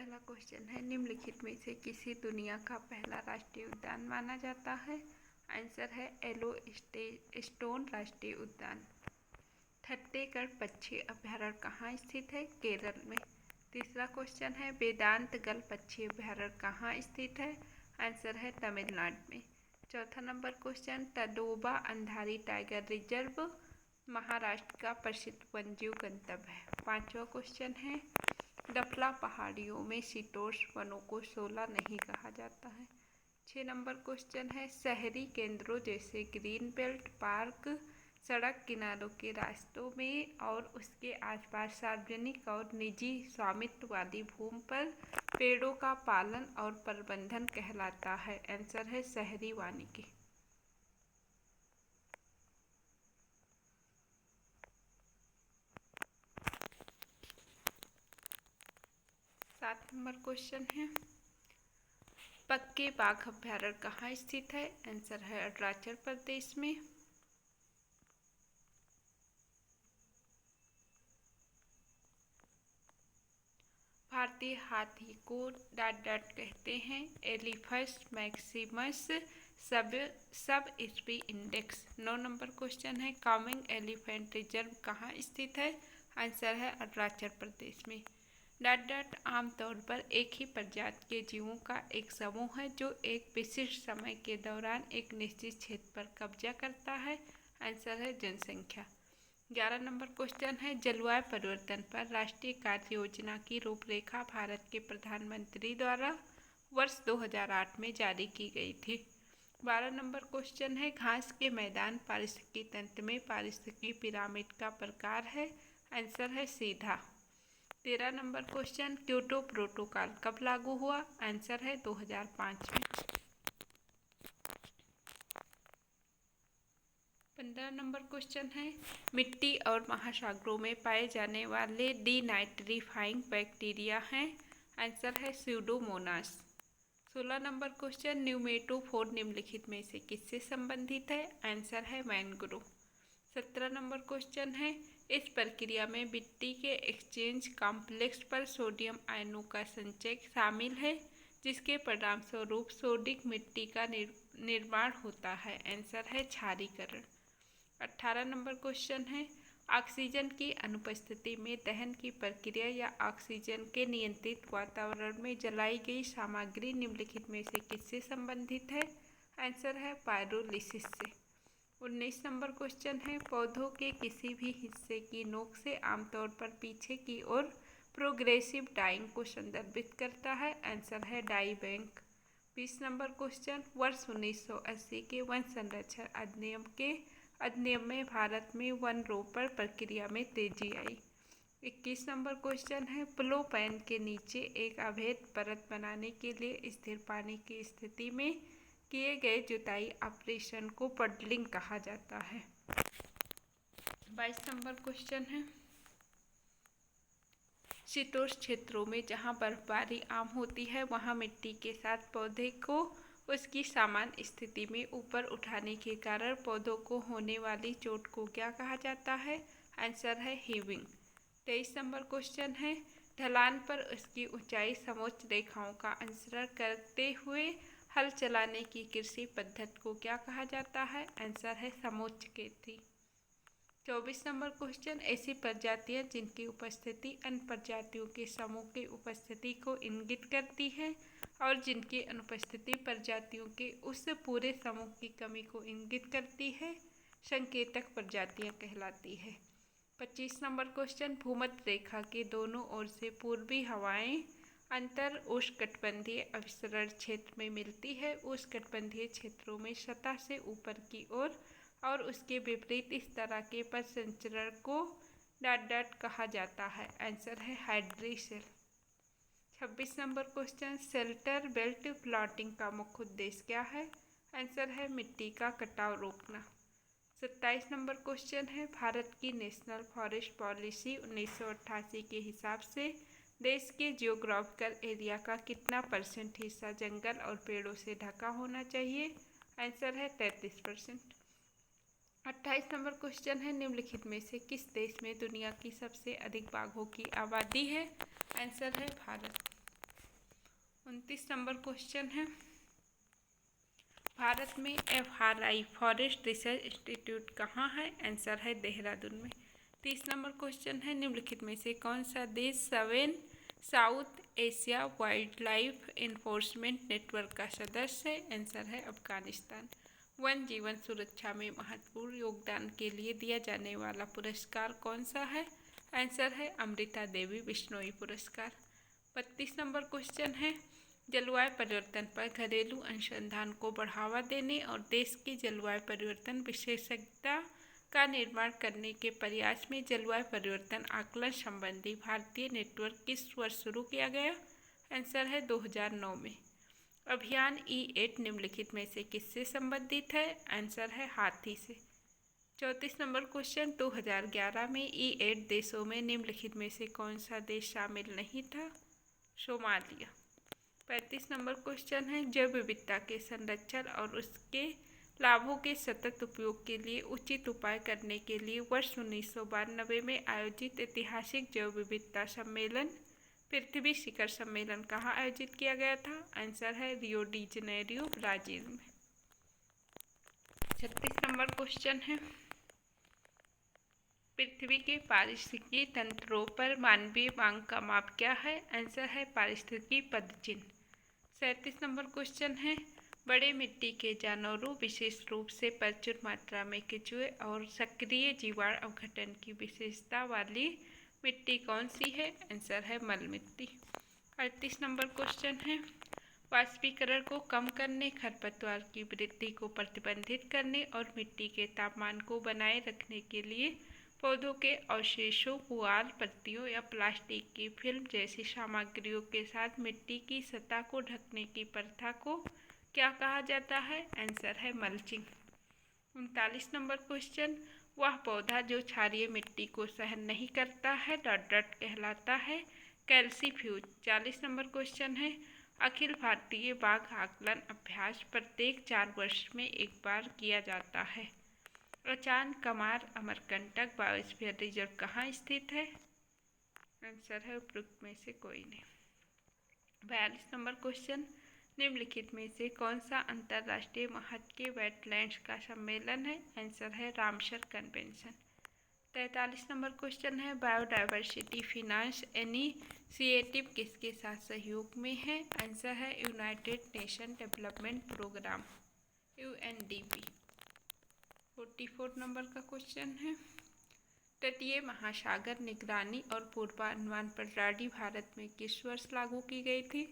पहला क्वेश्चन है, निम्नलिखित में से किसी दुनिया का पहला राष्ट्रीय उद्यान माना जाता है? आंसर है येलोस्टोन राष्ट्रीय उद्यान। छत्तीसगढ़ पक्षी अभयारण्य कहाँ स्थित है? केरल में। तीसरा क्वेश्चन है, वेदांतगल पक्षी अभयारण्य कहाँ स्थित है? आंसर है तमिलनाडु में। चौथा number question, Tadoba Andhari tiger reserve Maharashtra का प्रसिद्ध वन्यजीव गंतव्य है। पांचवा क्वेश्चन है, डफला पहाड़ियों में शीतोष्ण वनों को शोला नहीं कहा जाता है। 6 नंबर क्वेश्चन है, शहरी केंद्रों जैसे ग्रीन बेल्ट पार्क सड़क किनारों के रास्तों में और उसके आसपास सार्वजनिक और निजी स्वामित्व वाली भूमि पर पेड़ों का पालन और प्रबंधन कहलाता है। आंसर है शहरी वानिकी। 7 नंबर क्वेश्चन है, पक्के बाघ अभयारण्य कहाँ स्थित है? आंसर है अरुणाचल प्रदेश में। भारतीय हाथी को डाट कहते हैं। एलिफस मैक्सिमस सब स्पी इंडेक्स। 9 नंबर क्वेश्चन है, कामिंग एलिफेंट रिजर्व कहाँ स्थित है? आंसर है अरुणाचल प्रदेश में। डाट आमतौर पर एक ही प्रजाति के जीवों का एक समूह है जो एक विशिष्ट समय के दौरान एक निश्चित क्षेत्र पर कब्जा करता है। आंसर है जनसंख्या। 11 नंबर क्वेश्चन है, जलवायु परिवर्तन पर राष्ट्रीय कार्य योजना की रूपरेखा भारत के प्रधानमंत्री द्वारा वर्ष 2008 में जारी की गई थी। 12 नंबर क्वेश्चन है, घास के मैदान पारिस्थितिकी तंत्र में पारिस्थितिकी पिरामिड का प्रकार है। आंसर है सीधा। 13 नंबर क्वेश्चन, क्योटो प्रोटोकॉल कब लागू हुआ? आंसर है 2005 में। 15 नंबर क्वेश्चन है, मिट्टी और महासागरों में पाए जाने वाले डीनाइट्रीफाइंग बैक्टीरिया हैं। आंसर है स्यूडोमोनास। 16 नंबर क्वेश्चन, न्यूमेटोफोर निम्नलिखित में से किससे संबंधित है? आंसर है मैंग्रोव। 17 नंबर क्वेश्चन है, इस प्रक्रिया में मिट्टी के एक्सचेंज कॉम्प्लेक्स पर सोडियम आयनों का संचय शामिल है जिसके परिणामस्वरूप सोडिक मिट्टी का निर्माण होता है। आंसर है क्षारीकरण। 18 नंबर क्वेश्चन है, ऑक्सीजन की अनुपस्थिति में दहन की प्रक्रिया या ऑक्सीजन के नियंत्रित वातावरण में जलाई गई सामग्री निम्नलिखित में से किससे संबंधित है? आंसर है पायरोलिसिस से। 19 नंबर क्वेश्चन है, पौधों के किसी भी हिस्से की नोक से आमतौर पर पीछे की ओर प्रोग्रेसिव डाइंग को संदर्भित करता है। आंसर है डाई बैंक। 20 नंबर क्वेश्चन, वर्ष 1980 के वन संरक्षण अधिनियम में भारत में वन रोपण प्रक्रिया में तेजी आई। 21 नंबर क्वेश्चन है, प्लो पैन के नीचे एक अवैध परत बनाने के लिए स्थिर पानी की स्थिति में किए गए जुताई ऑपरेशन को पडलिंग कहा जाता है। 22 नंबर क्वेश्चन है, शीतोष्ण क्षेत्रों में जहां बर्फबारी आम होती है वहां मिट्टी के साथ पौधे को उसकी सामान्य स्थिति में ऊपर उठाने के कारण पौधों को होने वाली चोट को क्या कहा जाता है? आंसर है हीविंग। 23 नंबर क्वेश्चन है, ढलान पर उसकी ऊंचाई समोच्च रेखाओं का अनुसरण करते हुए हल चलाने की कृषि पद्धति को क्या कहा जाता है? आंसर है समोच्च खेती। 24 नंबर क्वेश्चन, ऐसी प्रजातियां जिनकी उपस्थिति अन्य प्रजातियों के समूह की उपस्थिति को इंगित करती है और जिनकी अनुपस्थिति प्रजातियों के उस पूरे समूह की कमी को इंगित करती है, संकेतक प्रजातियां कहलाती है। 25 नंबर क्वेश्चन, भूमध्य रेखा के दोनों ओर से पूर्वी हवाएं अंतर उष्णकटिबंधीय अभिसरण क्षेत्र में मिलती है। उष्णकटिबंधीय क्षेत्रों में सतह से ऊपर की ओर और उसके विपरीत इस तरह के पथ संचरण को डाट कहा जाता है। आंसर है हाइड्रीसेल। 26 number question, shelter belt plotting का मुख्य उद्देश्य क्या है? आंसर है मिट्टी का कटाव रोकना। 27 नंबर क्वेश्चन है, भारत की नेशनल फॉरेस्ट पॉलिसी 1988 के हिसाब से देश के जियोग्राफिकल एरिया का कितना % हिस्सा जंगल और पेड़ों से ढका होना चाहिए? आंसर है 33%। 28 नंबर क्वेश्चन है, निम्नलिखित में से किस देश में दुनिया की सबसे अधिक बाघों की आबादी है? आंसर है भारत। 29 नंबर क्वेश्चन है, भारत में FRI फॉरेस्ट रिसर्च इंस्टीट्यूट कहाँ है? आंसर है देहरादून में। 30 नंबर क्वेश्चन है, निम्नलिखित में से कौन सा देश south Asia wild life enforcement network का सदस्य है? आंसर है अफगानिस्तान। वन जीवन सुरक्षा में महत्वपूर्ण योगदान के लिए दिया जाने वाला पुरस्कार कौन सा है? आंसर है अमृता देवी बिश्नोई पुरस्कार। 32 नंबर क्वेश्चन है, जलवायु परिवर्तन पर घरेलू अनुसंधान को बढ़ावा देने और देश की जलवायु परिवर्तन विशेषज्ञता का निर्माण करने के प्रयास में जलवायु परिवर्तन आकलन संबंधी भारतीय नेटवर्क किस वर्ष शुरू किया गया? आंसर है 2009 में। अभियान E8 निम्नलिखित में से किससे संबंधित है? आंसर है हाथी से। 34 नंबर क्वेश्चन, 2011 में E8 देशों में निम्नलिखित में से कौन सा देश शामिल नहीं था? सोमालिया। 35 नंबर क्वेश्चन है, जैव विविधता के संरक्षण और उसके लाभों के सतत उपयोग के लिए उचित उपाय करने के लिए वर्ष 1992 में आयोजित ऐतिहासिक जैव विविधता सम्मेलन पृथ्वी शिखर सम्मेलन कहाँ आयोजित किया गया था? आंसर है रियो डी जनेरियो ब्राजील में। 36 नंबर क्वेश्चन है, पृथ्वी के पारिस्थितिकी तंत्रों पर मानवीय मांग का माप क्या है? आंसर है पारिस्थितिकी पदचिह्न। 37 नंबर क्वेश्चन है, बड़े मिट्टी के जानवरों विशेष रूप से प्रचुर मात्रा में केंचुए और सक्रिय जीवाणु अवघटन की विशेषता वाली मिट्टी कौन सी है? आंसर है मल मिट्टी। 38 नंबर क्वेश्चन है, वाष्पीकरण को कम करने, खरपतवार की वृद्धि को प्रतिबंधित करने और मिट्टी के तापमान को बनाए रखने के लिए पौधों के अवशेषों, पुआल, पत्तियों या प्लास्टिक की फिल्म जैसी सामग्रियों के साथ मिट्टी की सतह को ढकने की प्रथा को क्या कहा जाता है? आंसर है मल्चिंग। 39 नंबर क्वेश्चन, वह पौधा जो क्षारीय मिट्टी को सहन नहीं करता है डॉट कहलाता है? कैल्सीफ्यूज। 40 नंबर क्वेश्चन है, अखिल भारतीय बाघ आकलन अभ्यास प्रत्येक 4 वर्ष में एक बार किया जाता है। अचान कमार अमरकंटक बायोस्फीयर रिजर्व कहाँ स्थित है? आंसर है उपरोक्त में से कोई नहीं। 42 नंबर क्वेश्चन, निम्नलिखित में से कौन सा अंतर्राष्ट्रीय महत्व के वेटलैंड्स का सम्मेलन है? आंसर है रामसर कन्वेंशन। 43 नंबर क्वेश्चन है, बायोडायवर्सिटी फिनांस इनिशिएटिव किसके साथ सहयोग में है? आंसर है United Nation Development Programme UNDP। 44 number का क्वेश्चन है, तटीय महासागर निगरानी और पूर्वानुमान प्रणाली भारत में किस वर्ष लागू की गई थी?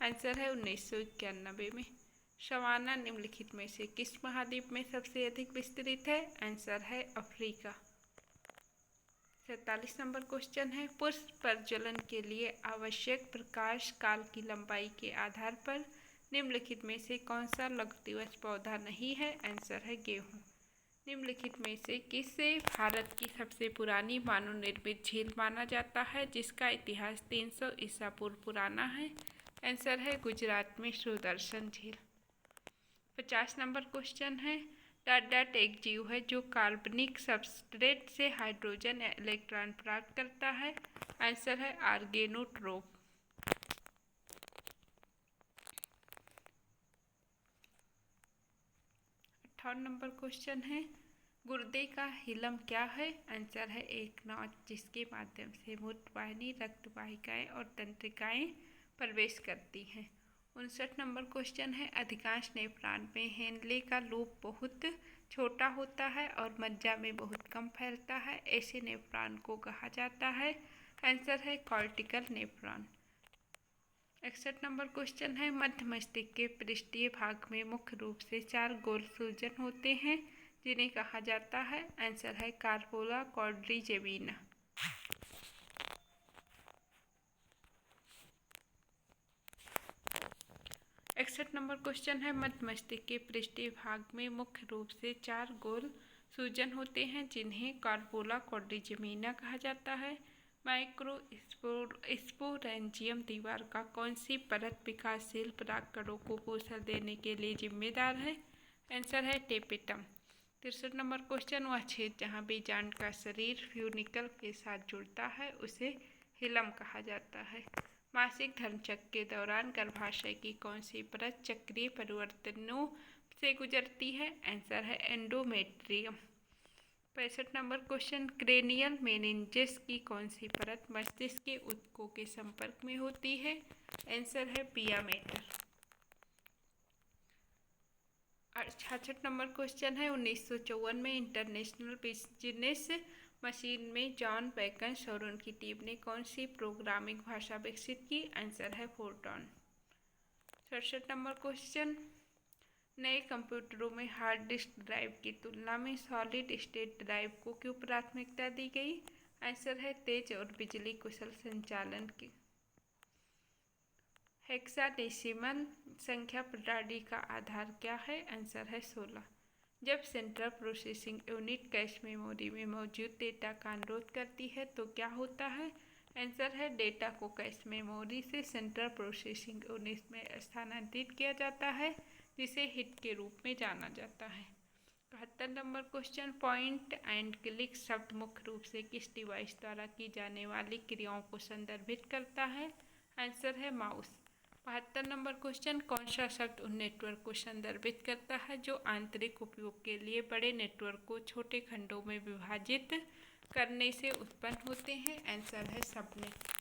आंसर है 1991 में। सवाना निम्नलिखित में से किस महाद्वीप में सबसे अधिक विस्तृत है? आंसर है अफ्रीका। 47 नंबर क्वेश्चन है, पुष्प प्रज्वलन के लिए आवश्यक प्रकाश काल की लंबाई के आधार पर निम्नलिखित में से कौन सा लघु दिवस पौधा नहीं है? आंसर है गेहूँ। निम्नलिखित में से किसे भारत की सबसे पुरानी मानव निर्मित झील माना जाता है जिसका इतिहास 300 ईसा पूर्व पुराना है? आंसर है गुजरात में सुदर्शन झील। 50 नंबर क्वेश्चन है, डाट एक जीव है जो कार्बनिक सबस्ट्रेट से हाइड्रोजन या इलेक्ट्रॉन प्राप्त करता है? आंसर है ऑर्गेनोट्रोप। 58 नंबर क्वेश्चन है, गुर्दे का हिलम क्या है? आंसर है एक नाच जिसके माध्यम से मूत्रवाहिनी, रक्त वाहिकाएं और तंत्रिकाएं प्रवेश करती हैं। 59 नंबर क्वेश्चन है, अधिकांश नेफ्रॉन में हेनले का लूप बहुत छोटा होता है और मज्जा में बहुत कम फैलता है, ऐसे नेफ्रॉन को कहा जाता है? आंसर है कॉर्टिकल नेफ्रॉन। 61 नंबर क्वेश्चन है, मध्य मस्तिष्क के पृष्ठीय भाग में मुख्य रूप से 4 गोल सूजन होते हैं जिन्हें कहा जाता है? आंसर है कार्पोला क्वाड्रिजेमिना। 61 नंबर क्वेश्चन है, मध्य मस्तिष्क के पृष्ठीय भाग में मुख्य रूप से 4 गोल सूजन होते हैं जिन्हें कार्पोला क्वाड्रिजेमिना कहा जाता है? माइक्रो स्पोरेंजियम दीवार का कौन सी परत विकासशील परागकणों को पोषण देने के लिए जिम्मेदार है? आंसर है टेपेटम। 63 नंबर क्वेश्चन, वह छेद जहाँ बीजांड का शरीर फ्यूनिकल के साथ जुड़ता है उसे हिलम कहा जाता है? मासिक धर्मचक्र के दौरान गर्भाशय की कौन सी परत चक्रीय परिवर्तनों से गुजरती है? आंसर है endometrium. 65 number question, cranial meninges की कौन सी परत मस्तिष्क के ऊतकों के संपर्क में होती है? आंसर है पिया मेटर। 66 नंबर क्वेश्चन है, 1954 में इंटरनेशनल बिजनेस मशीन में जॉन बैकन्स और उनकी टीम ने कौन सी प्रोग्रामिंग भाषा विकसित की? आंसर है फोर्ट्रॉन। 67 नंबर क्वेश्चन, नए कंप्यूटरों में हार्ड डिस्क ड्राइव की तुलना में सॉलिड स्टेट ड्राइव को क्यों प्राथमिकता दी गई? आंसर है तेज और बिजली कुशल संचालन की। हेक्साडेसिमल संख्या प्रणाली का आधार क्या है? आंसर है 16। जब central processing unit cache memory में मौजूद डेटा का अनुरोध करती है तो क्या होता है? आंसर है डेटा को कैश मेमोरी से सेंट्रल प्रोसेसिंग यूनिट में स्थानांतरित किया जाता है, जिसे हिट के रूप में जाना जाता है। 71 number question, point and click शब्द मुख्य रूप से किस डिवाइस द्वारा की जाने वाली क्रियाओं को संदर्भित करता है? आंसर है माउस। 72 नंबर क्वेश्चन, कौन सा शब्द उन नेटवर्क को संदर्भित करता है जो आंतरिक उपयोग के लिए बड़े नेटवर्क को छोटे खंडों में विभाजित करने से उत्पन्न होते हैं? आंसर है सबनेट।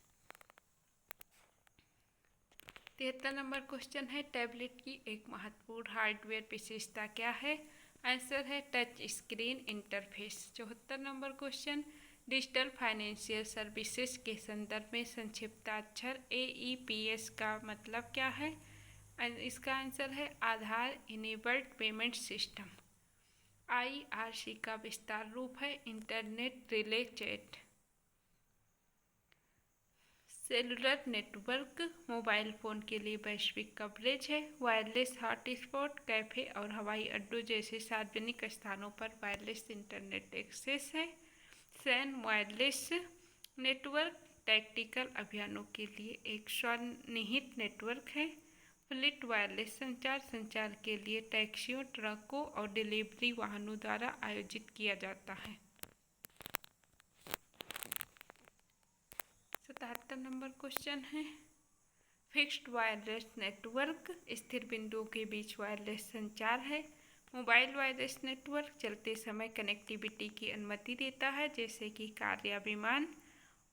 73 नंबर क्वेश्चन है, टैबलेट की एक महत्वपूर्ण हार्डवेयर विशेषता क्या है? आंसर है touch screen interface. 74 number question, digital financial services के संदर्भ में संक्षिप्ताक्षर AEPS का मतलब क्या है? इसका आंसर है आधार इनेबल्ड पेमेंट सिस्टम। IRC का विस्तार रूप है internet relay chat. Cellular network mobile phone के लिए वैश्विक कवरेज है। वायरलेस हॉटस्पॉट कैफ़े और हवाई अड्डों जैसे सार्वजनिक स्थानों पर वायरलेस इंटरनेट एक्सेस है। सैन वायरलेस नेटवर्क टैक्टिकल अभियानों के लिए एक स्वनिहित नेटवर्क है। फ्लीट वायरलेस संचार के लिए टैक्सियों, ट्रकों और डिलीवरी वाहनों द्वारा आयोजित किया जाता है। 77 नंबर क्वेश्चन है, फिक्स्ड वायरलेस नेटवर्क स्थिर बिंदुओं के बीच वायरलेस संचार है। मोबाइल वायरलेस नेटवर्क चलते समय कनेक्टिविटी की अनुमति देता है, जैसे कि कार या विमान।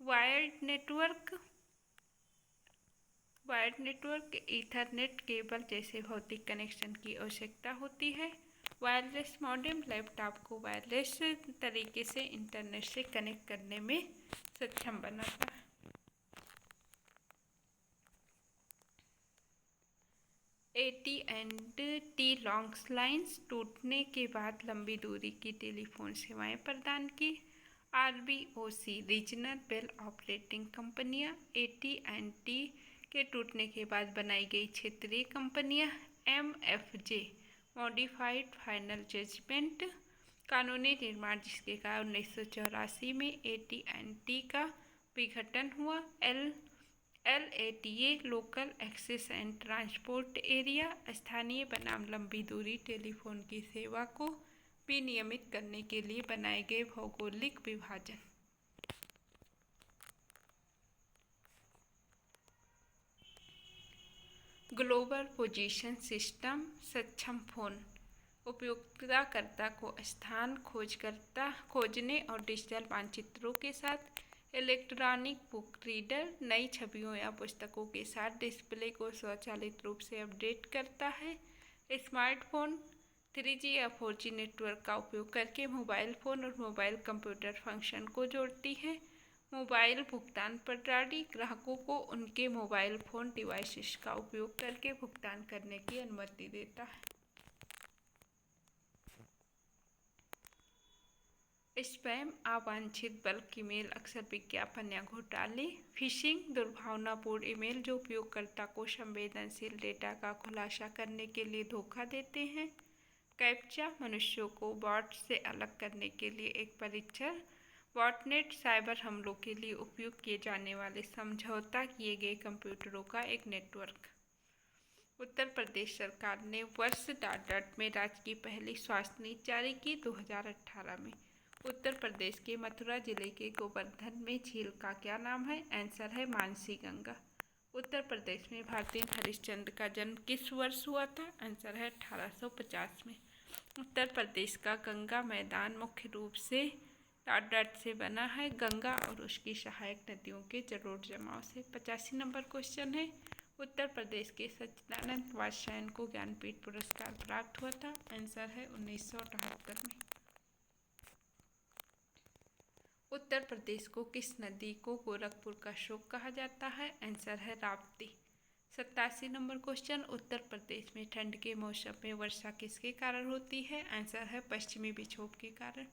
वायर्ड नेटवर्क ईथरनेट केबल जैसे भौतिक कनेक्शन की आवश्यकता होती है। वायरलेस मॉडेम लैपटॉप को वायरलेस तरीके से इंटरनेट से कनेक्ट करने में सक्षम बनाता है। AT&T लॉन्ग लाइन्स टूटने के बाद लंबी दूरी की टेलीफोन सेवाएं प्रदान की। RBOC रीजनल बेल ऑपरेटिंग कंपनियां AT&T के टूटने के बाद बनाई गई क्षेत्रीय कंपनियां। MFJ मॉडिफाइड फाइनल जजमेंट कानूनी निर्माण जिसके कारण 1984 में AT&T का विघटन हुआ। LATA local access and transport area स्थानीय बनाम लंबी दूरी टेलीफोन की सेवा को विनियमित करने के लिए बनाए गए भौगोलिक विभाजन। ग्लोबल पोजीशन सिस्टम सक्षम फोन उपयोगकर्ता को स्थान खोजने और डिजिटल मानचित्रों के साथ इलेक्ट्रॉनिक बुक रीडर नई छवियों या पुस्तकों के साथ डिस्प्ले को स्वचालित रूप से अपडेट करता है। स्मार्टफोन 3G या 4G नेटवर्क का उपयोग करके मोबाइल फ़ोन और मोबाइल कंप्यूटर फंक्शन को जोड़ती है। मोबाइल भुगतान प्रणाली ग्राहकों को उनके मोबाइल फ़ोन डिवाइसेस का उपयोग करके भुगतान करने की अनुमति देता है। स्पैम अवांछित बल्क ईमेल अक्सर विज्ञापन या घोटाले। फिशिंग दुर्भावनापूर्ण ईमेल जो उपयोगकर्ता को संवेदनशील डेटा का खुलासा करने के लिए धोखा देते हैं। कैप्चा मनुष्यों को बॉट से अलग करने के लिए एक परीक्षण। बॉटनेट साइबर हमलों के लिए उपयोग किए जाने वाले समझौता किए गए कंप्यूटरों का एक नेटवर्क। उत्तर प्रदेश सरकार ने वर्ष डाट में राज्य की पहली स्वास्थ्य नीति जारी की 2018 में। उत्तर प्रदेश के मथुरा जिले के गोवर्धन में झील का क्या नाम है? आंसर है मानसी गंगा। उत्तर प्रदेश में भारतीय हरिश्चंद्र का जन्म किस वर्ष हुआ था? आंसर है 1850 में। उत्तर प्रदेश का गंगा मैदान मुख्य रूप से टाट से बना है, गंगा और उसकी सहायक नदियों के जलोढ़ जमाव से। 85 नंबर क्वेश्चन है, उत्तर प्रदेश के सच्चिदानंद वात्स्यायन को ज्ञानपीठ पुरस्कार प्राप्त हुआ था? आंसर है 1978 में। उत्तर प्रदेश को किस नदी को गोरखपुर का शोक कहा जाता है? आंसर है राप्ती। 87 नंबर क्वेश्चन, उत्तर प्रदेश में ठंड के मौसम में वर्षा किसके कारण होती है? आंसर है पश्चिमी विक्षोभ के कारण।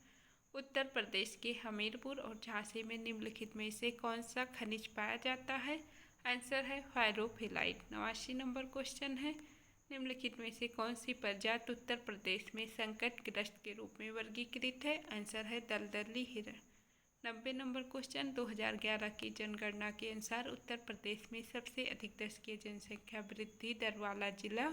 उत्तर प्रदेश के हमीरपुर और झांसी में निम्नलिखित में से कौन सा खनिज पाया जाता है? आंसर है फायरोफिलाइट। 89 नंबर क्वेश्चन है, निम्नलिखित में से कौन सी प्रजाति उत्तर प्रदेश में संकटग्रस्त के रूप में वर्गीकृत है? आंसर है दलदली हिरण। 90 नंबर क्वेश्चन, 2011 की जनगणना के अनुसार उत्तर प्रदेश में सबसे अधिक दशकीय जनसंख्या वृद्धि दर वाला जिला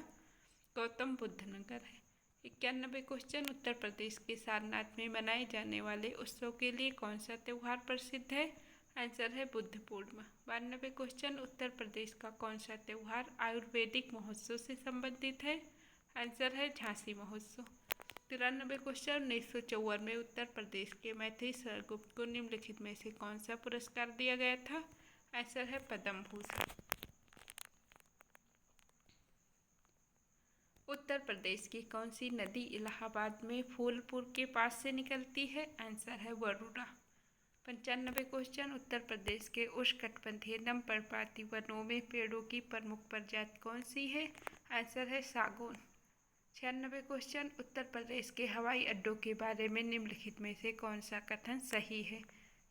गौतम बुद्ध नगर है। 91 क्वेश्चन, उत्तर प्रदेश के सारनाथ में मनाए जाने वाले उत्सव के लिए कौन सा त्यौहार प्रसिद्ध है? आंसर है बुद्ध पूर्णिमा। 92 क्वेश्चन, उत्तर प्रदेश का कौन सा त्यौहार आयुर्वेदिक महोत्सव से संबंधित है? आंसर है झांसी महोत्सव। 93 क्वेश्चन, 1954 में उत्तर प्रदेश के मैथिली शरण गुप्त को निम्नलिखित में से कौन सा पुरस्कार दिया गया था? आंसर है पद्म भूषण। उत्तर प्रदेश की कौन सी नदी इलाहाबाद में फूलपुर के पास से निकलती है? आंसर है वरुणा। 95 क्वेश्चन, उत्तर प्रदेश के उष्णकटिबंधीय नम पर्णपाती वनों में पेड़ों की प्रमुख प्रजाति कौन सी है? आंसर है सागौन। 96 क्वेश्चन, उत्तर प्रदेश के हवाई अड्डों के बारे में निम्नलिखित में से कौन सा कथन सही है?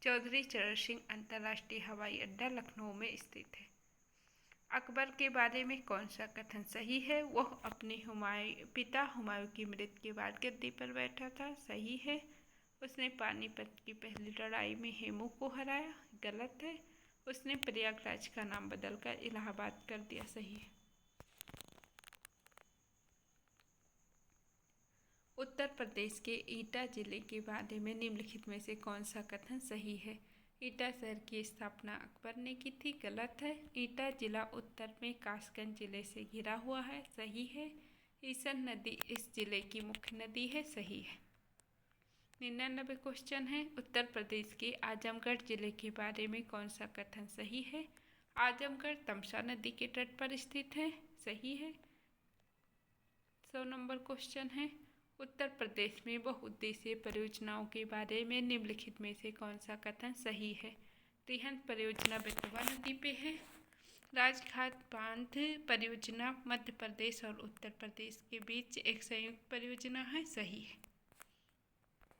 चौधरी चरण सिंह अंतर्राष्ट्रीय हवाई अड्डा लखनऊ में स्थित है। अकबर के बारे में कौन सा कथन सही है? वह अपने पिता हुमायूं की मृत्यु के बाद गद्दी पर बैठा था। सही है। उसने पानीपत की पहली लड़ाई में हेमू को हराया। गलत है। उसने प्रयागराज का नाम बदलकर इलाहाबाद कर दिया। सही है। उत्तर प्रदेश के ईटा जिले के बारे में निम्नलिखित में से कौन सा कथन सही है? ईटा शहर की स्थापना अकबर ने की थी। गलत है। ईटा जिला उत्तर में कासगंज जिले से घिरा हुआ है। सही है। ईसन नदी इस जिले की मुख्य नदी है। सही है। 99 क्वेश्चन है, उत्तर प्रदेश के आजमगढ़ जिले के बारे में कौन सा कथन सही है? आजमगढ़ तमसा नदी के तट पर स्थित है। सही है। 100 नंबर क्वेश्चन है, उत्तर प्रदेश में बहुउद्देशीय परियोजनाओं के बारे में निम्नलिखित में से कौन सा कथन सही है? तिहंत परियोजना बेतवा नदी पे है। राजघाट बांध परियोजना मध्य प्रदेश और उत्तर प्रदेश के बीच एक संयुक्त परियोजना है। सही है।